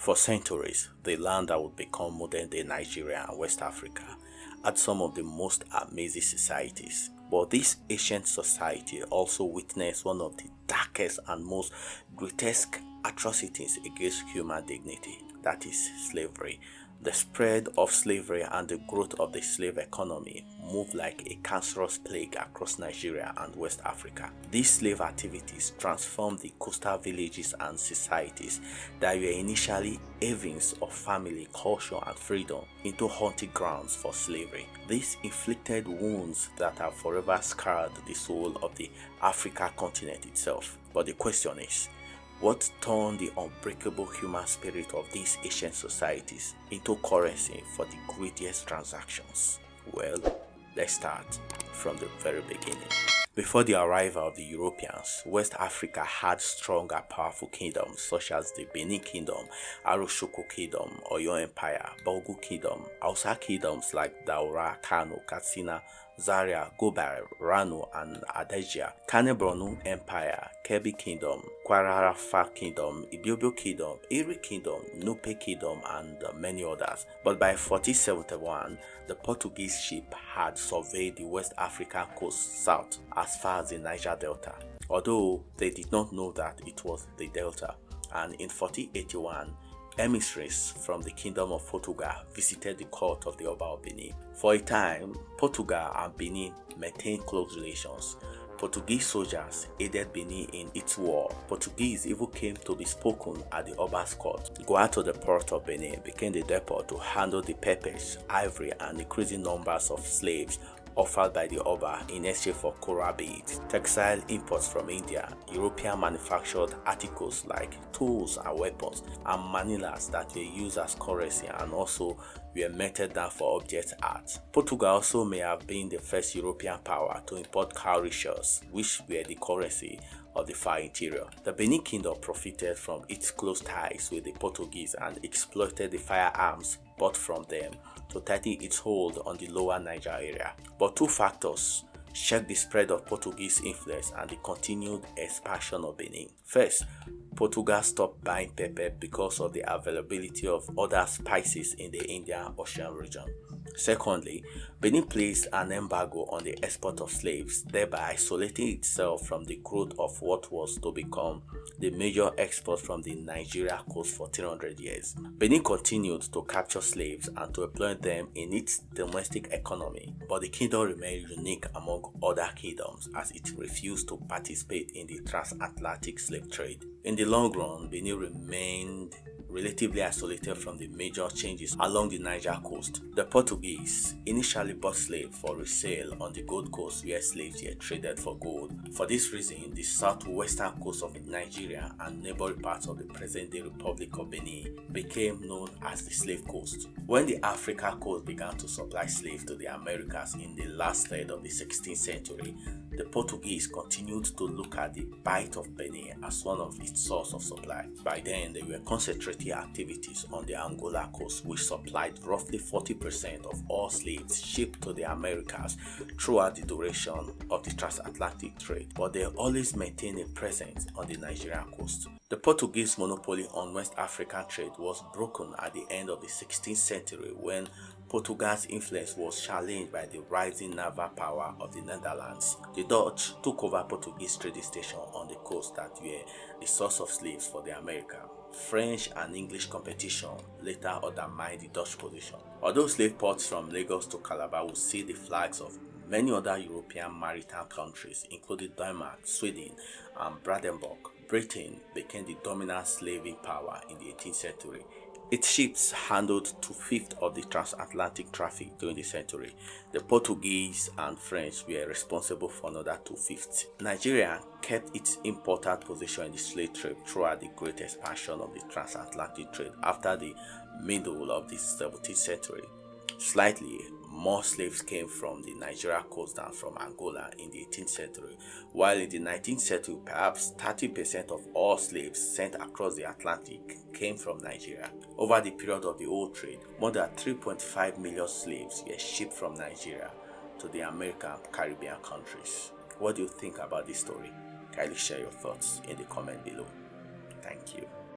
For centuries, the land that would become modern-day Nigeria and West Africa had some of the most amazing societies. But this ancient society also witnessed one of the darkest and most grotesque atrocities against human dignity, that is slavery. The spread of slavery and the growth of the slave economy moved like a cancerous plague across Nigeria and West Africa. These slave activities transformed the coastal villages and societies that were initially havens of family, culture, and freedom into hunting grounds for slavery. This inflicted wounds that have forever scarred the soul of the African continent itself. But the question is, what turned the unbreakable human spirit of these ancient societies into currency for the greediest transactions? Well, let's start from the very beginning. Before the arrival of the Europeans, West Africa had strong and powerful kingdoms such as the Benin Kingdom, Arochoko Kingdom, Oyo Empire, Bogu Kingdom, Hausa kingdoms like Daura, Kano, Katsina, Zaria, Gobar, Rano, and Adejia, Kane Empire, Kebbi Kingdom, Kwara Kingdom, Ibiobio Kingdom, Iri Kingdom, Nupe Kingdom, and many others. But by 1471, the Portuguese ship had surveyed the West African coast south as far as the Niger Delta, although they did not know that it was the Delta. And in 1481, emissaries from the Kingdom of Portugal visited the court of the Oba of Benin. For a time, Portugal and Benin maintained close relations. Portuguese soldiers aided Benin in its war. Portuguese even came to be spoken at the Oba's court. Goa to the port of Benin became the depot to handle the peppers, ivory, and increasing numbers of slaves offered by the Oba in exchange for coral beads, textile imports from India, European manufactured articles like tools and weapons, and manilas that were used as currency and also were melted down for object art. Portugal also may have been the first European power to import cowrie shells, which were the currency of the far interior. The Benin Kingdom profited from its close ties with the Portuguese and exploited the firearms bought from them to tighten its hold on the lower Niger area. But two factors checked the spread of Portuguese influence and the continued expansion of Benin. First, Portugal stopped buying pepper because of the availability of other spices in the Indian Ocean region. Secondly, Benin placed an embargo on the export of slaves, thereby isolating itself from the growth of what was to become the major export from the Nigeria coast for 300 years. Benin continued to capture slaves and to employ them in its domestic economy, but the kingdom remained unique among other kingdoms as it refused to participate in the transatlantic slave trade. In the long run, Benin remained relatively isolated from the major changes along the Niger coast. The Portuguese initially bought slaves for resale on the Gold Coast where slaves were traded for gold. For this reason, the southwestern coast of Nigeria and neighboring parts of the present-day Republic of Benin became known as the Slave Coast. When the Africa coast began to supply slaves to the Americas in the last third of the 16th century, the Portuguese continued to look at the Bight of Benin as one of its sources of supply. By then, they were concentrating activities on the Angola coast, which supplied roughly 40% of all slaves shipped to the Americas throughout the duration of the transatlantic trade, but they always maintained a presence on the Nigerian coast. The Portuguese monopoly on West African trade was broken at the end of the 16th century when Portugal's influence was challenged by the rising naval power of the Netherlands. The Dutch took over Portuguese trading stations on the coast that were the source of slaves for the Americas. French and English competition later undermined the Dutch position. Although slave ports from Lagos to Calabar would see the flags of many other European maritime countries, including Denmark, Sweden, and Brandenburg, Britain became the dominant slaving power in the 18th century. Its ships handled 2/5 of the transatlantic traffic during the century. The Portuguese and French were responsible for another 2/5. Nigeria kept its important position in the slave trade throughout the great expansion of the transatlantic trade after the middle of the 17th century. Slightly more slaves came from the Nigeria coast than from Angola in the 18th century, while in the 19th century, perhaps 30% of all slaves sent across the Atlantic came from Nigeria. Over the period of the old trade, more than 3.5 million slaves were shipped from Nigeria to the American and Caribbean countries. What do you think about this story? Kindly share your thoughts in the comment below. Thank you.